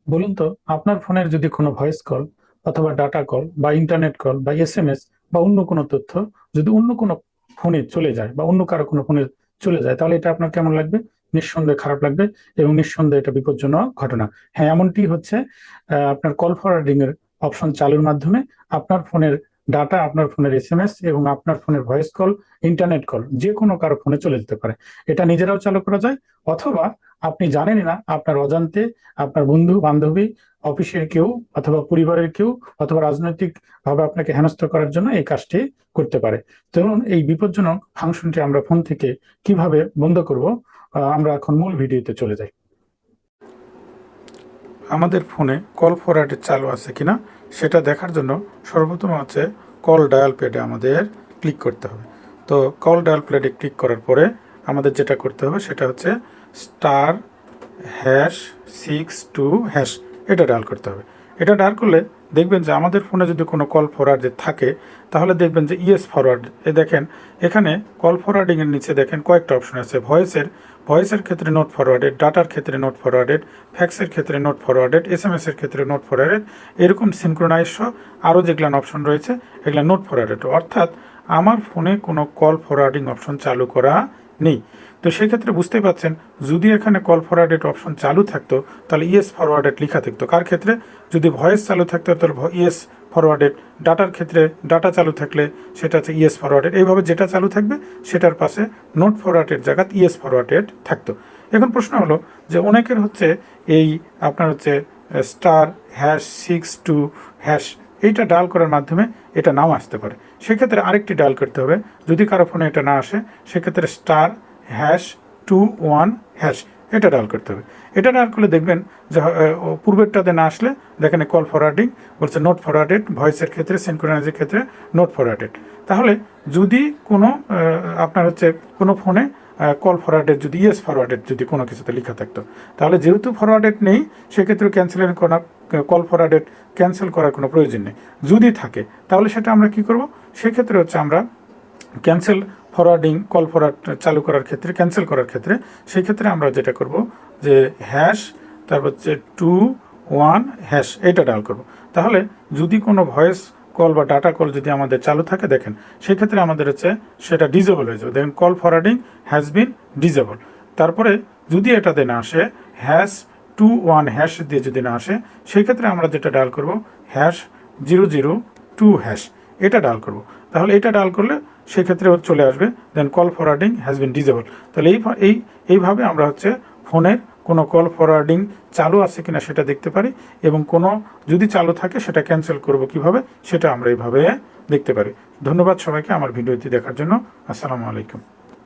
বলুন তো, আপনার ফোনের যদি কোনো ভয়েস কল অথবা ডাটা কল বা ইন্টারনেট কল বা এসএমএস বা অন্য কোনো তথ্য যদি অন্য কোনো ফোনে চলে যায় বা অন্য কারো কোনো ফোনে চলে যায়, তাহলে এটা আপনার কেমন লাগবে? নিঃসন্দেহে খারাপ লাগবে এবং নিঃসন্দেহে এটা বিপজ্জনক ঘটনা। হ্যাঁ, এমনটি হচ্ছে। আপনার কল ফরওয়ার্ডিং এর অপশন চালুর মাধ্যমে আপনার ফোনের ডাটা, আপনার ফোনের এসএমএস এবং আপনার ফোনের ভয়েস কল, ইন্টারনেট কল যে কোনো কারো ফোনে চলে যেতে পারে। এটা নিজেরাও চালু করা যায়, অথবা আপনি জানেনই না, আপনার অজান্তে আপনার বন্ধু বান্ধবী, অফিসের কেউ অথবা পরিবারের কেউ অথবা রাজনৈতিক ভাবে আপনাকে হেনস্থ করার জন্য এই কাজটি করতে পারে। ধরুন, এই বিপজ্জনক ফাংশনটি আমরা ফোন থেকে কিভাবে বন্ধ করব, আমরা এখন মূল ভিডিওতে চলে যাই। আমাদের ফোনে কল ফরওয়ার্ডের চালু আছে কিনা সেটা দেখার জন্য সর্বপ্রথম হচ্ছে কল ডায়াল প্যাডে আমাদের ক্লিক করতে হবে। তো কল ডায়াল প্যাডে ক্লিক করার পরে আমাদের যেটা করতে হবে সেটা হচ্ছে *#6 2# এটা ডায়াল করতে হবে। এটা ডায়াল করলে দেখবেন যে আমাদের ফোনে যদি কোনো কল ফরওয়ার্ডে থাকে, তাহলে দেখবেন যে ইয়েস ফরওয়ার্ড দেখেন এখানে কল ফরওয়ার্ডিংয়ের নিচে দেখেন কয়েকটা অপশন আছে। ভয়েসের ক্ষেত্রে নোট ফরওয়ার্ডেড, ডাটার ক্ষেত্রে নোট ফরওয়ার্ডেড, ফ্যাক্সের ক্ষেত্রে নোট ফরওয়ার্ডেড, এসএমএস এর ক্ষেত্রে নোট ফরওয়ার্ডেড, এরকম সিনক্রোনাইজ আরও যেগুলো অপশন রয়েছে এগুলো নোট ফরওয়ার্ডেড। অর্থাৎ আমার ফোনে কোনো কল ফরওয়ার্ডিং অপশন চালু করা নেই। তো সেক্ষেত্রে বুঝতেই পাচ্ছেন, যদি এখানে কল ফরওয়ার্ডেড অপশন চালু থাকতো তাহলে ইয়েস ফরওয়ার্ডেড লেখা থাকতো। কার ক্ষেত্রে? যদি ভয়েস চালু থাকতো তাহলে ইয়েস ফরওয়ার্ডেড, ডাটার ক্ষেত্রে ডাটা চালু থাকলে সেটা হচ্ছে ইয়েস ফরওয়ার্ডেড। এইভাবে যেটা চালু থাকবে সেটার পাশে নোট ফরওয়ার্ডের জায়গায় ইয়েস ফরওয়ার্ডেড থাকতো। এখন প্রশ্ন হলো যে অনেকের হচ্ছে এই আপনার হচ্ছে *#6 2# এইটা ডায়াল করার মাধ্যমে এটা নাও আসতে পারে। সেক্ষেত্রে আরেকটি ডায়াল করতে হবে। যদি কারো ফোনে এটা না আসে, সেক্ষেত্রে *#21# এটা ডায়াল করতে হবে। এটা ডায়াল করলে দেখবেন যে পূর্বেরটাতে না আসলে দেখেন কল ফরওয়ার্ডিং বলছে নোট ফরওয়ার্ডেড, ভয়েসের ক্ষেত্রে, সিনক্রোনাইজের ক্ষেত্রে নোট ফরওয়ার্ডেড। তাহলে যদি কোনো আপনার হচ্ছে কোনো ফোনে কল ফরওয়ার্ডেড যদি ইয়েস ফরওয়ার্ডেড যদি কোনো কিছুতে লেখা থাকতো, তাহলে যেহেতু ফরওয়ার্ডেড নেই সেক্ষেত্রে ক্যান্সেলের কোনো কল ফরওয়ার্ডেড ক্যান্সেল করার কোনো প্রয়োজন নেই। যদি থাকে তাহলে সেটা আমরা কি করব? সেক্ষেত্রে হচ্ছে আমরা ক্যান্সেল ফরওয়ার্ডিং, কল ফরওয়ার্ড চালু করার ক্ষেত্রে, ক্যান্সেল করার ক্ষেত্রে সেই ক্ষেত্রে আমরা যেটা করব যে তারপর হচ্ছে 21# এটা ডায়াল করব। তাহলে যদি কোনো ভয়েস কল বা ডাটা কল যদি আমাদের চালু থাকে, দেখেন সেক্ষেত্রে আমাদের হচ্ছে সেটা ডিজেবল হয়ে যাবে। দেখেন call forwarding has been disable. তারপরে যদি এটাতে না আসে, #21# দিয়ে যদি না আসে, সেই ক্ষেত্রে আমরা যেটা ডায়াল করব #002# এটা ডায়াল করব। তাহলে এটা ডায়াল করলে সেক্ষেত্রে চলে আসবে then call forwarding has been disabled. তাহলে এইভাবে আমরা হচ্ছে ফোনের কোনো কল ফরওয়ার্ডিং চালু আছে কিনা সেটা দেখতে পারি, এবং কোনো যদি চালু থাকে সেটা ক্যান্সেল করব কিভাবে সেটা আমরা এইভাবে দেখতে পারি। ধন্যবাদ সবাইকে আমার ভিডিওটি দেখার জন্য। আসসালামু আলাইকুম।